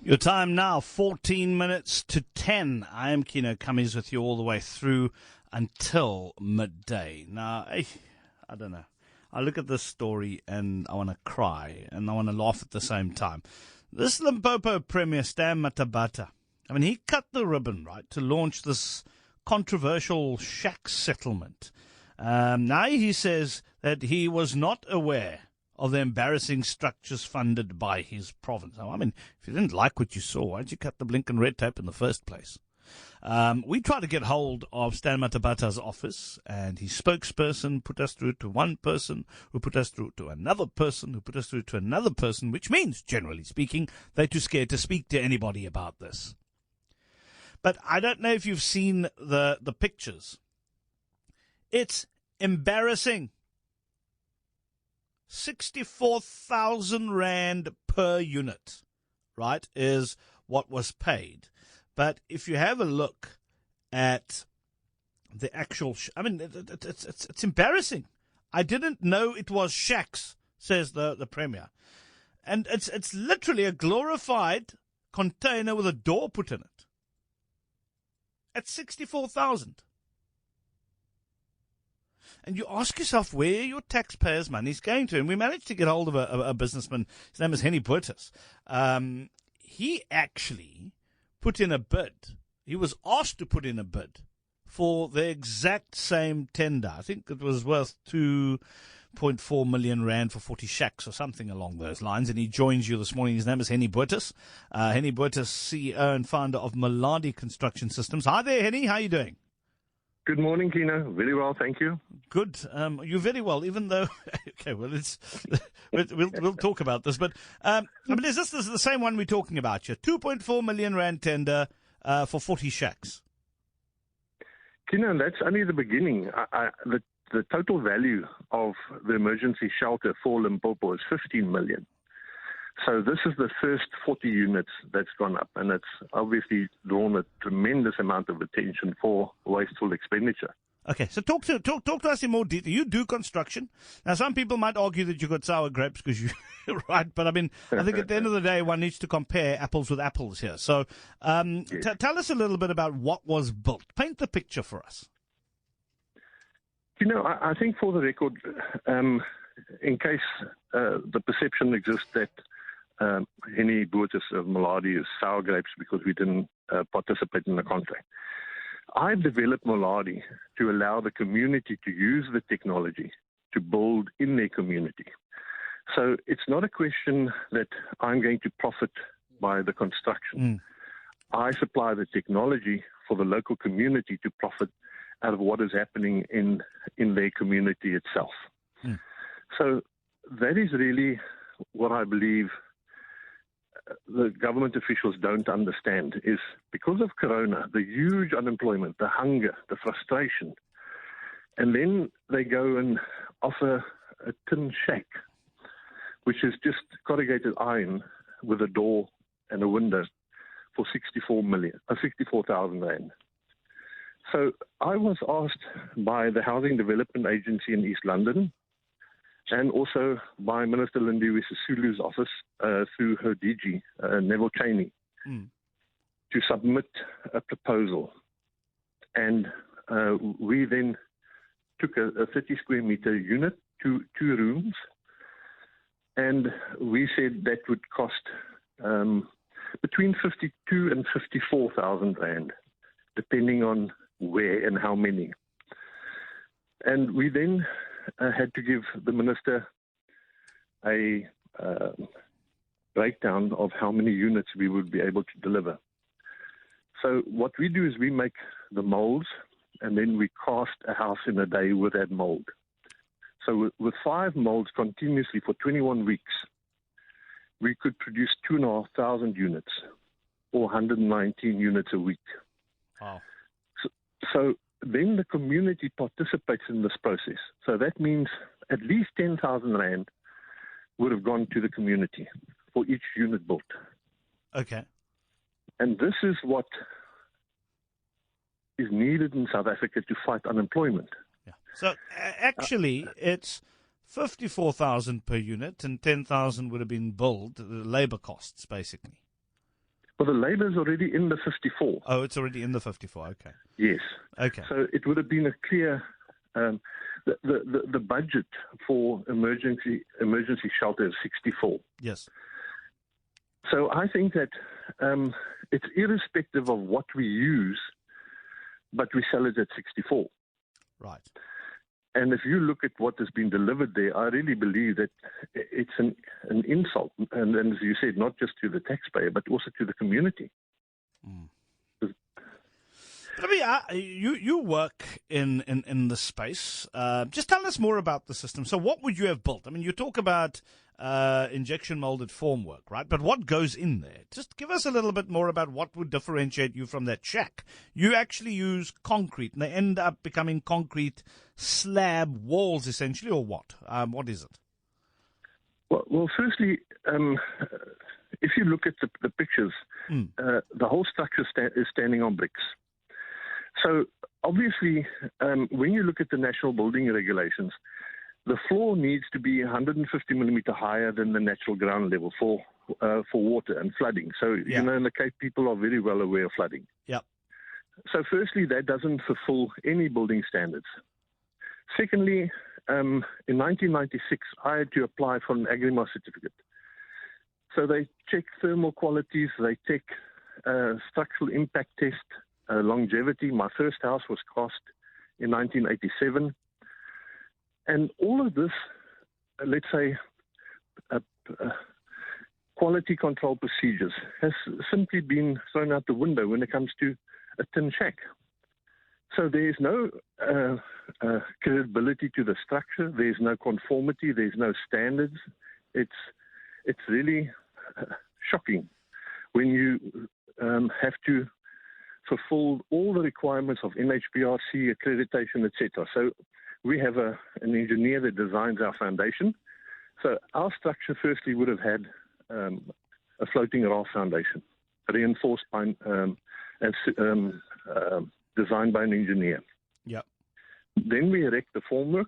Your time now, 14 minutes to 10. I am Kieno Kammies with you all the way through until midday. Now, I don't know. I look at this story and I want to cry and I want to laugh at the same time. This Limpopo Premier, Stan Matabata, I mean, he cut the ribbon, right, to launch this controversial shack settlement. Now he says that he was not aware of the embarrassing structures funded by his province. Now, I mean, if you didn't like what you saw, why did you cut the blinking red tape in the first place? We tried to get hold of Stan Matabata's office, and his spokesperson put us through to one person, who put us through to another person, who put us through to another person, which means, generally speaking, they're too scared to speak to anybody about this. But I don't know if you've seen the pictures. It's embarrassing. 64,000 rand per unit, right, is what was paid. But if you have a look at the actual, I mean, it's embarrassing. I didn't know it was shacks, says the Premier. And it's literally a glorified container with a door put in it. At 64,000. And you ask yourself where your taxpayers' money is going to. And we managed to get hold of a businessman. His name is Hennie Botes. He actually put in a bid. He was asked to put in a bid for the exact same tender. I think it was worth 2.4 million rand for 40 shacks or something along those lines. And he joins you this morning. His name is Hennie Botes. Hennie Botes, CEO and founder of Maladi Construction Systems. Hi there, Hennie. How are you doing? Good morning, Kieno. Very well, thank you. Good. You're very well, even though. Okay, well, we'll talk about this. But I mean, is this the same one we're talking about here? 2.4 million rand tender for 40 shacks. Kieno, that's only the beginning. The total value of the emergency shelter for Limpopo is 15 million. So this is the first 40 units that's gone up, and it's obviously drawn a tremendous amount of attention for wasteful expenditure. Okay, so talk to us in more detail. You do construction. Now, some people might argue that you've got sour grapes because you're right, but I mean, I think at the end of the day, one needs to compare apples with apples here. So yes. Tell us a little bit about what was built. Paint the picture for us. You know, I think for the record, in case the perception exists that Hennie Botes of Maladi is sour grapes because we didn't participate in the contract. I developed Maladi to allow the community to use the technology to build in their community. So it's not a question that I'm going to profit by the construction. I supply the technology for the local community to profit out of what is happening in their community itself. So that is really what I believe the government officials don't understand is because of Corona, the huge unemployment, the hunger, the frustration, and then they go and offer a tin shack, which is just corrugated iron with a door and a window for 64,000 rand. So I was asked by the Housing Development Agency in East London and also by Minister Lindiwe Sisulu's office through her DG, Neville Cheney, to submit a proposal. And we then took a 30 square meter unit, two rooms, and we said that would cost between 52 and 54,000 rand, depending on where and how many. And we then had to give the minister a breakdown of how many units we would be able to deliver. So what we do is we make the molds, and then we cast a house in a day with that mold. So with 5 molds continuously for 21 weeks, we could produce 2,500 units, or 119 units a week. Wow. So then the community participates in this process. So that means at least 10,000 rand would have gone to the community for each unit built. Okay. And this is what is needed in South Africa to fight unemployment. Yeah. So actually, it's 54,000 per unit, and 10,000 would have been billed, the labour costs, basically. Well, the labour is already in the 54. Oh, it's already in the 54. Okay. Yes. Okay. So it would have been a clear. The budget for emergency shelter is 64. Yes. So I think that it's irrespective of what we use, but we sell it at 64. Right. And if you look at what has been delivered there, I really believe that it's an insult. And as you said, not just to the taxpayer, but also to the community. Mm. I mean, you work in the space. Just tell us more about the system. So what would you have built? I mean, you talk about injection molded formwork, right? But what goes in there? Just give us a little bit more about what would differentiate you from that shack. You actually use concrete, and they end up becoming concrete slab walls, essentially, or what? What is it? Well, firstly, if you look at the pictures, the whole structure is standing on bricks. So obviously, when you look at the national building regulations, the floor needs to be 150 millimeter higher than the natural ground level for water and flooding. So, you know, in the Cape, people are very well aware of flooding. Yep. So firstly, that doesn't fulfill any building standards. Secondly, in 1996, I had to apply for an Agrimas certificate. So they check thermal qualities, they check structural impact test, longevity. My first house was cast in 1987. And all of this, let's say, quality control procedures has simply been thrown out the window when it comes to a tin shack. So there's no credibility to the structure. There's no conformity. There's no standards. It's really shocking when you have to fulfill all the requirements of NHBRC accreditation, etc. So we have an engineer that designs our foundation. So our structure firstly would have had a floating raft foundation, reinforced by designed by an engineer. Yep. Then we erect the formwork,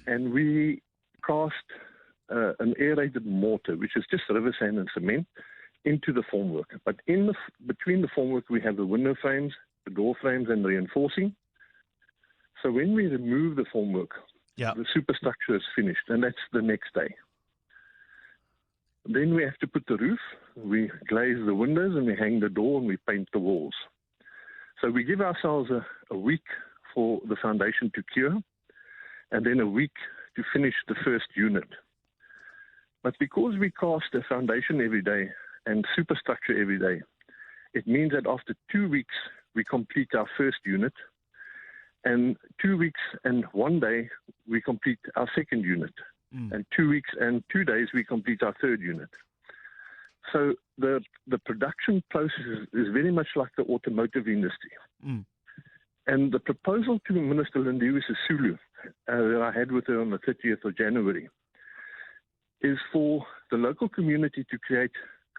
and we cast an aerated mortar, which is just river sand and cement, into the formwork. But between the formwork, we have the window frames, the door frames, and reinforcing. So when we remove the formwork, the superstructure is finished, and that's the next day. Then we have to put the roof, we glaze the windows, and we hang the door, and we paint the walls. So we give ourselves a week for the foundation to cure, and then a week to finish the first unit. But because we cast a foundation every day and superstructure every day, it means that after 2 weeks, we complete our first unit, and 2 weeks and 1 day, we complete our second unit. And 2 weeks and 2 days, we complete our third unit. So the production process is very much like the automotive industry. And the proposal to Minister Lindiwe Sisulu that I had with her on the 30th of January is for the local community to create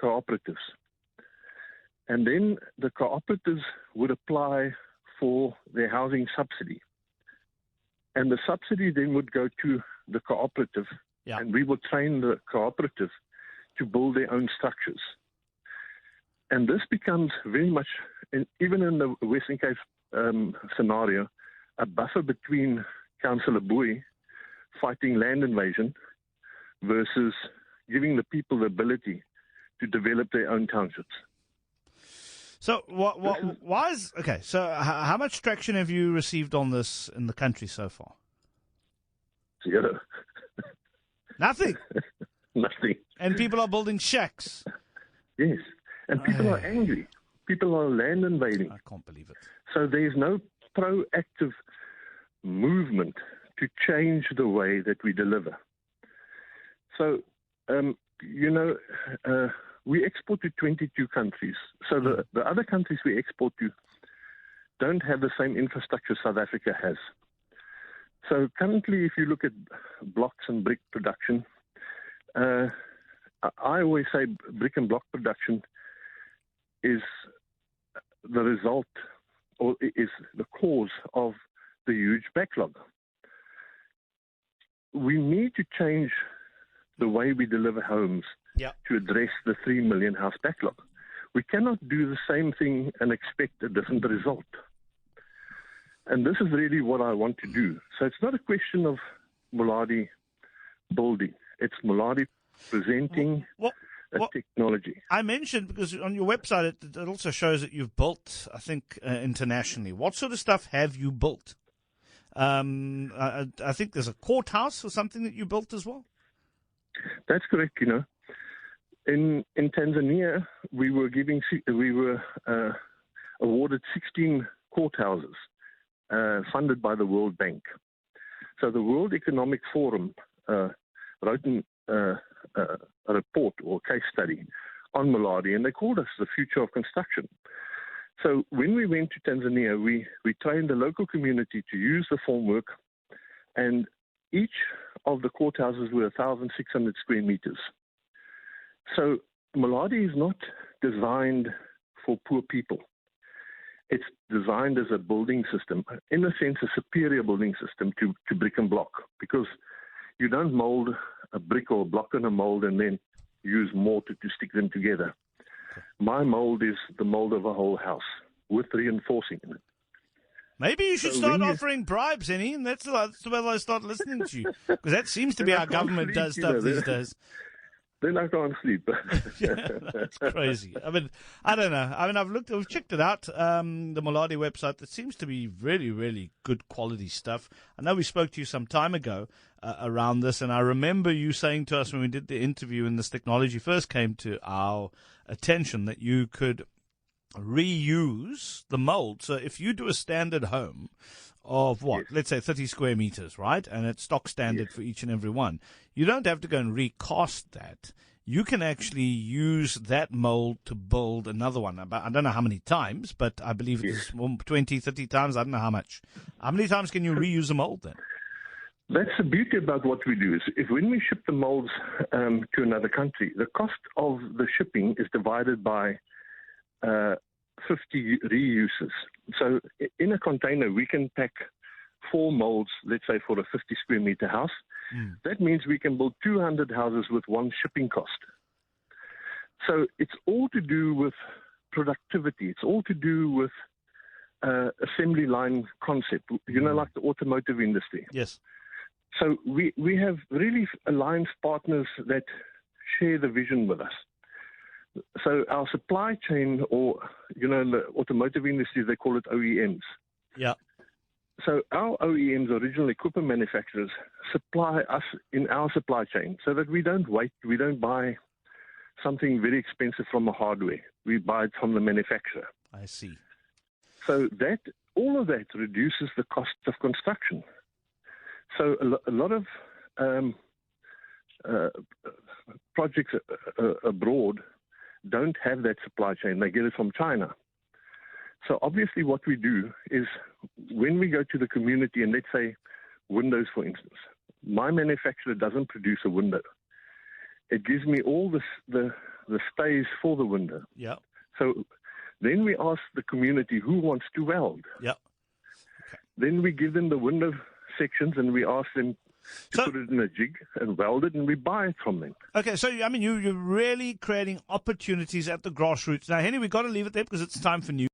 cooperatives. And then the cooperatives would apply for their housing subsidy. And the subsidy then would go to the cooperative, and we would train the cooperative to build their own structures. And this becomes very much, even in the Western Cape scenario, a buffer between Councillor Bowie fighting land invasion versus giving the people the ability to develop their own townships. So why is okay? So how much traction have you received on this in the country so far? Zero. Nothing. Nothing. And people are building shacks. Yes, and people are angry. People are land invading. I can't believe it. So there's no proactive movement to change the way that we deliver. So, we export to 22 countries. So the other countries we export to don't have the same infrastructure South Africa has. So currently, if you look at blocks and brick production, I always say brick and block production is the result or is the cause of the huge backlog. We need to change the way we deliver homes to address the 3 million house backlog. We cannot do the same thing and expect a different result. And this is really what I want to do. So it's not a question of Muladi building. It's Muladi presenting a technology. I mentioned, because on your website it also shows that you've built, I think, internationally. What sort of stuff have you built? I think there's a courthouse or something that you built as well. That's correct. In Tanzania, we were awarded 16 courthouses funded by the World Bank. So the World Economic Forum wrote a report or case study on Muladi, and they called us the future of construction. So when we went to Tanzania, we trained the local community to use the formwork, and each of the courthouses were 1,600 square meters. So Muladi is not designed for poor people. It's designed as a building system, in a sense, a superior building system to brick and block, because you don't mold a brick or a block in a mold and then use mortar to stick them together. My mold is the mold of a whole house with reinforcing in it. Maybe you should start offering bribes, Hennie, and that's where I start listening to you, because that seems to be how government does stuff these days. Then I can't sleep. Yeah, that's crazy. I mean, I don't know. I mean, I've checked it out, the Muladi website. It seems to be really, really good quality stuff. I know we spoke to you some time ago around this, and I remember you saying to us when we did the interview and this technology first came to our attention that you could reuse the mold. So if you do a standard home of what, let's say 30 square meters, right? And it's stock standard for each and every one. You don't have to go and recast that. You can actually use that mold to build another one. I don't know how many times, but I believe it's 20, 30 times. I don't know how much. How many times can you reuse a mold then? That's the beauty about what we do. Is if when we ship the molds to another country, the cost of the shipping is divided by 50 reuses. So in a container, we can pack 4 molds, let's say for a 50 square meter house. That means we can build 200 houses with 1 shipping cost. So it's all to do with productivity. It's all to do with assembly line concept, like the automotive industry. Yes. So we have really alliance partners that share the vision with us. So our supply chain, or, in the automotive industry, they call it OEMs. Yeah. So our OEMs, original equipment manufacturers, supply us in our supply chain so that we don't wait. We don't buy something very expensive from a hardware. We buy it from the manufacturer. I see. So all of that reduces the cost of construction. So a lot of projects abroad don't have that supply chain. They get it from China. So obviously what we do is when we go to the community, and let's say windows, for instance, my manufacturer doesn't produce a window. It gives me all the stays for the window. Yeah. So then we ask the community who wants to weld. Yeah. Okay. Then we give them the window sections and we ask them to put it in a jig and weld it, and we buy it from them. Okay, so, I mean, you're really creating opportunities at the grassroots. Now, Hennie, we've got to leave it there because it's time for news.